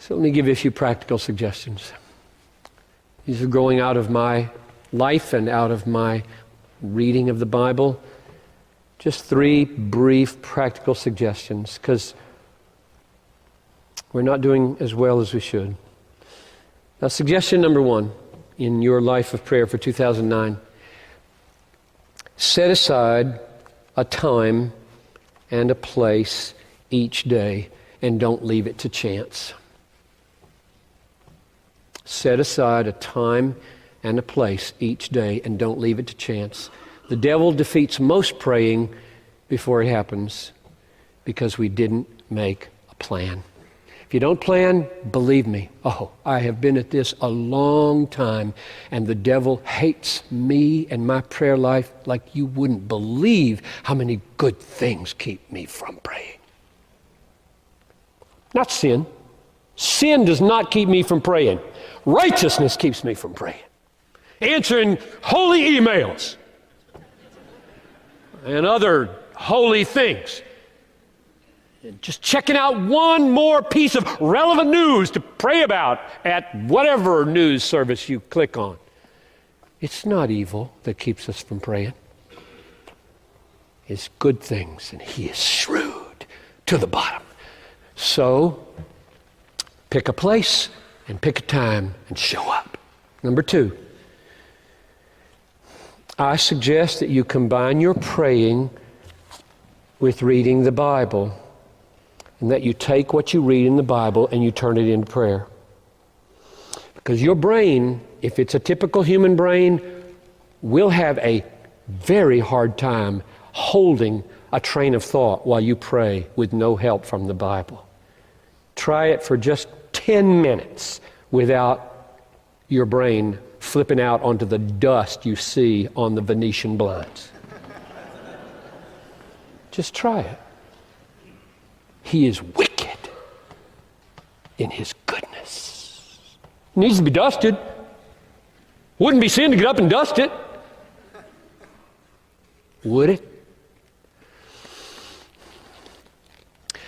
So let me give you a few practical suggestions. These are growing out of my life and out of my reading of the Bible. Just 3 brief practical suggestions, because we're not doing as well as we should. Now, suggestion number 1 in your life of prayer for 2009, set aside a time and a place each day and don't leave it to chance. Set aside a time and a place each day and don't leave it to chance. The devil defeats most praying before it happens because we didn't make a plan. If you don't plan, believe me, I have been at this a long time, and the devil hates me and my prayer life like you wouldn't believe how many good things keep me from praying. Not sin. Sin does not keep me from praying. Righteousness keeps me from praying. Answering holy emails and other holy things. Just checking out one more piece of relevant news to pray about at whatever news service you click on. It's not evil that keeps us from praying. It's good things, and He is shrewd to the bottom. So, pick a place and pick a time and show up. Number 2, I suggest that you combine your praying with reading the Bible, and that you take what you read in the Bible and you turn it into prayer. Because your brain, if it's a typical human brain, will have a very hard time holding a train of thought while you pray with no help from the Bible. Try it for just 10 minutes without your brain flipping out onto the dust you see on the Venetian blinds. Just try it. He is wicked in His goodness. It needs to be dusted. Wouldn't be sin to get up and dust it. Would it?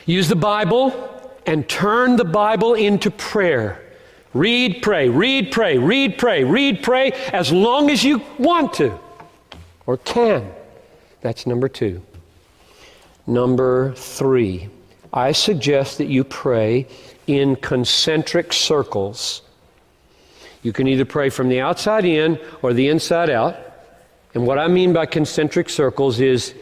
Use the Bible and turn the Bible into prayer. Read, pray, read, pray, read, pray, read, pray, as long as you want to or can. That's number 2. Number 3, I suggest that you pray in concentric circles. You can either pray from the outside in or the inside out. And what I mean by concentric circles is,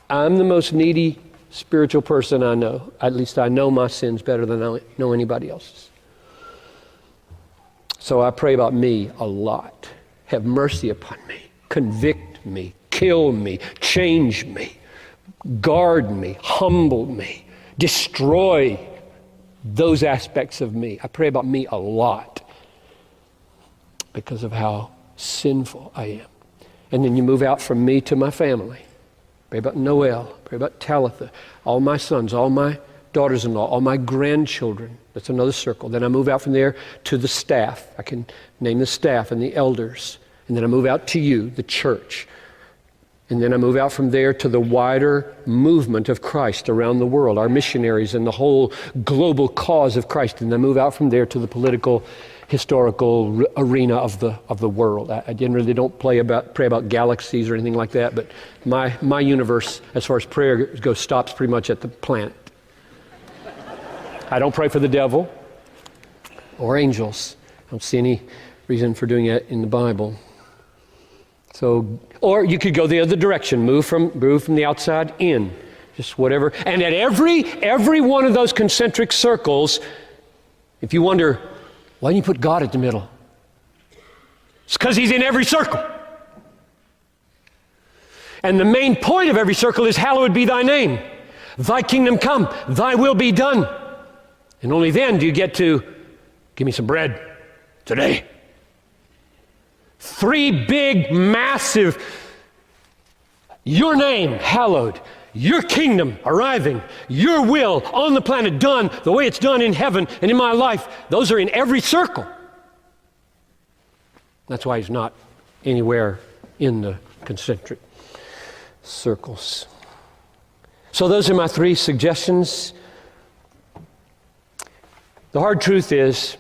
I'm the most needy spiritual person I know. At least I know my sins better than I know anybody else's. So I pray about me a lot. Have mercy upon me. Convict me. Kill me. Change me. Guard me. Humble me. Destroy those aspects of me. I pray about me a lot because of how sinful I am. And then you move out from me to my family. Pray about Noel. Pray about Talitha. All my sons, all my daughters-in-law, all my grandchildren. That's another circle. Then I move out from there to the staff. I can name the staff and the elders. And then I move out to you, the church. And then I move out from there to the wider movement of Christ around the world, our missionaries and the whole global cause of Christ. And I move out from there to the political, historical arena of the world. I generally don't pray about galaxies or anything like that, but my universe, as far as prayer goes, stops pretty much at the planet. I don't pray for the devil or angels. I don't see any reason for doing that in the Bible. So, or you could go the other direction, move from the outside in, just whatever. And at every one of those concentric circles, if you wonder, why don't you put God at the middle? It's because He's in every circle. And the main point of every circle is, hallowed be Thy name. Thy kingdom come, Thy will be done. And only then do you get to, give me some bread today. 3 big, massive, your name hallowed, your kingdom arriving, your will on the planet done the way it's done in heaven and in my life. Those are in every circle. That's why He's not anywhere in the concentric circles. So those are my 3 suggestions. The hard truth is,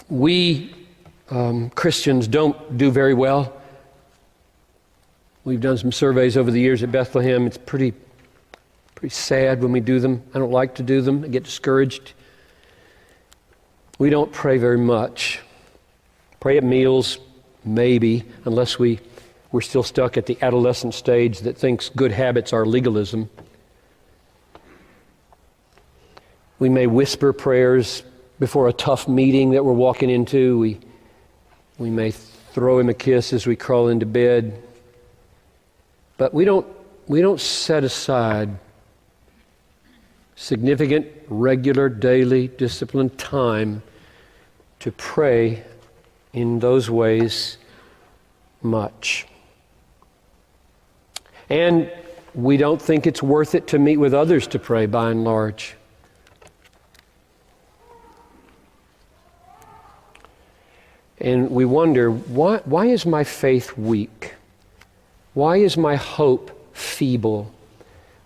we Christians don't do very well. We've done some surveys over the years at Bethlehem. It's pretty sad when we do them. I don't like to do them. I get discouraged. We don't pray very much. Pray at meals, maybe, unless we're still stuck at the adolescent stage that thinks good habits are legalism. We may whisper prayers before a tough meeting that we're walking into. We may throw him a kiss as we crawl into bed. But we don't set aside significant, regular, daily, disciplined time to pray in those ways much. And we don't think it's worth it to meet with others to pray, by and large. And we wonder, why is my faith weak? Why is my hope feeble?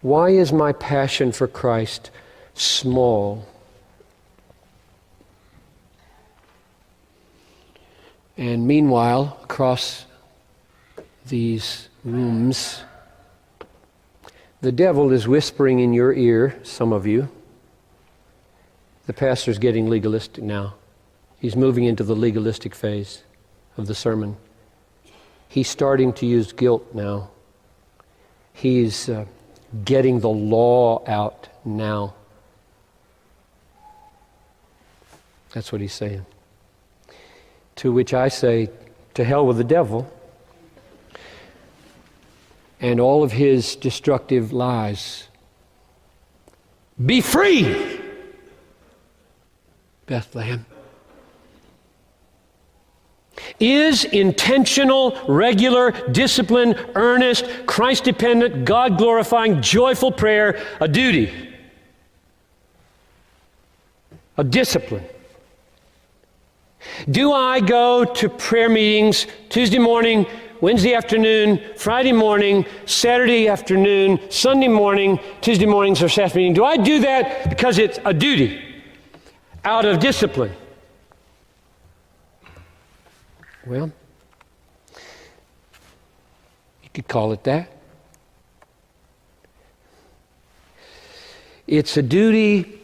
Why is my passion for Christ small? And meanwhile, across these rooms, the devil is whispering in your ear, some of you. The pastor's getting legalistic now. He's moving into the legalistic phase of the sermon. He's starting to use guilt now. He's getting the law out now. That's what he's saying. To which I say, to hell with the devil and all of his destructive lies. Be free, Bethlehem. Is intentional, regular, disciplined, earnest, Christ-dependent, God-glorifying, joyful prayer a duty? A discipline? Do I go to prayer meetings Tuesday morning, Wednesday afternoon, Friday morning, Saturday afternoon, Sunday morning, Tuesday mornings or Saturday meeting? Do I do that because it's a duty, out of discipline? Well, you could call it that. It's a duty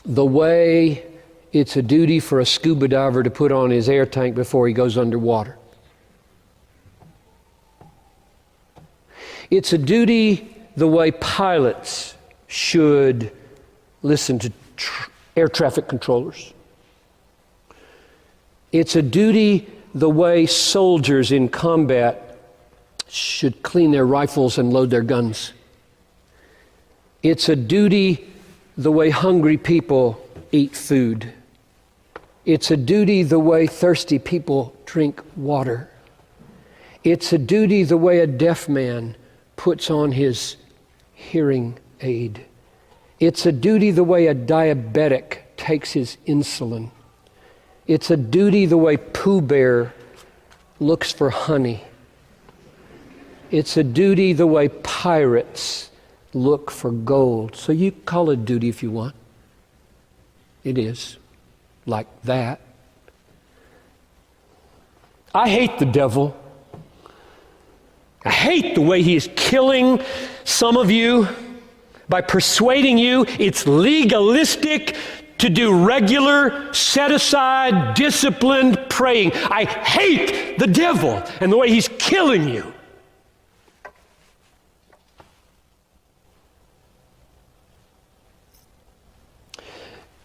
the way it's a duty for a scuba diver to put on his air tank before he goes underwater. It's a duty the way pilots should listen to air traffic controllers. It's a duty the way soldiers in combat should clean their rifles and load their guns. It's a duty the way hungry people eat food. It's a duty the way thirsty people drink water. It's a duty the way a deaf man puts on his hearing aid. It's a duty the way a diabetic takes his insulin. It's a duty the way Pooh Bear looks for honey. It's a duty the way pirates look for gold. So you call it duty if you want. It is like that. I hate the devil. I hate the way he is killing some of you by persuading you it's legalistic to do regular, set-aside, disciplined praying. I hate the devil and the way he's killing you.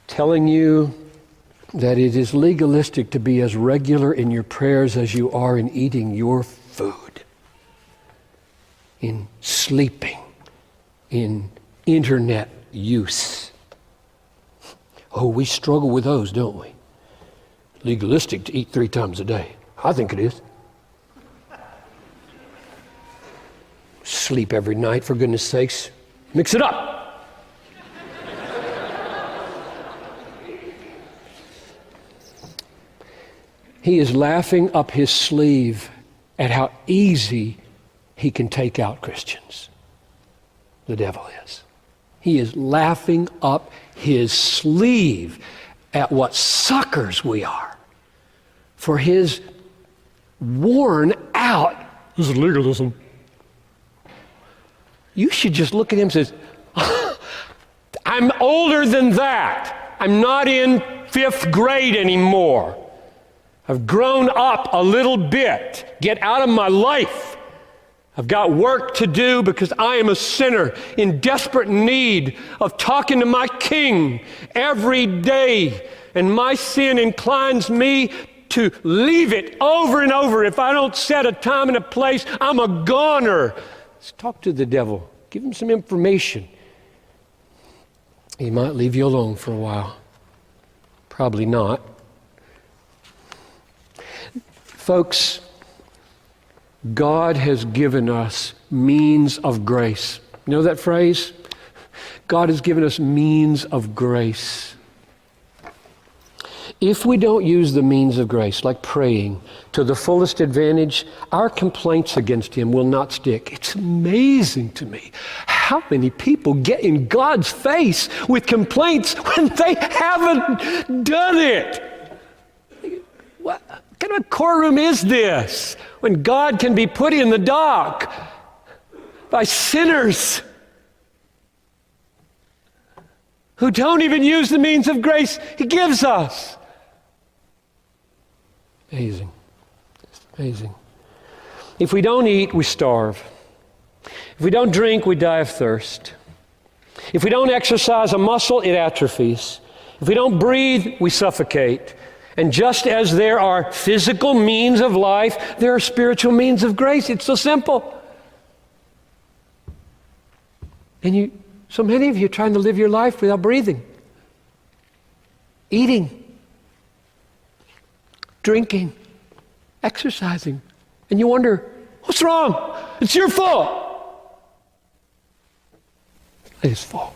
Telling you that it is legalistic to be as regular in your prayers as you are in eating your food, in sleeping, in internet use. Oh, we struggle with those, don't we? Legalistic to eat 3 times a day. I think it is. Sleep every night, for goodness sakes. Mix it up. He is laughing up his sleeve at how easy he can take out Christians. The devil is. He is laughing up his sleeve at what suckers we are for his worn out, this is legalism. You should just look at him and say, I'm older than that. I'm not in 5th grade anymore. I've grown up a little bit. Get out of my life. I've got work to do because I am a sinner in desperate need of talking to my King every day. And my sin inclines me to leave it over and over. If I don't set a time and a place, I'm a goner. Let's talk to the devil. Give him some information. He might leave you alone for a while. Probably not. Folks, God has given us means of grace. You know that phrase? God has given us means of grace. If we don't use the means of grace, like praying, to the fullest advantage, our complaints against him will not stick. It's amazing to me how many people get in God's face with complaints when they haven't done it. What kind of a courtroom is this when God can be put in the dock by sinners who don't even use the means of grace he gives us? Amazing. It's amazing. If we don't eat, we starve. If we don't drink, we die of thirst. If we don't exercise a muscle, it atrophies. If we don't breathe, we suffocate. And just as there are physical means of life, there are spiritual means of grace. It's so simple. And so many of you are trying to live your life without breathing, eating, drinking, exercising. And you wonder, what's wrong? It's your fault. It's his fault.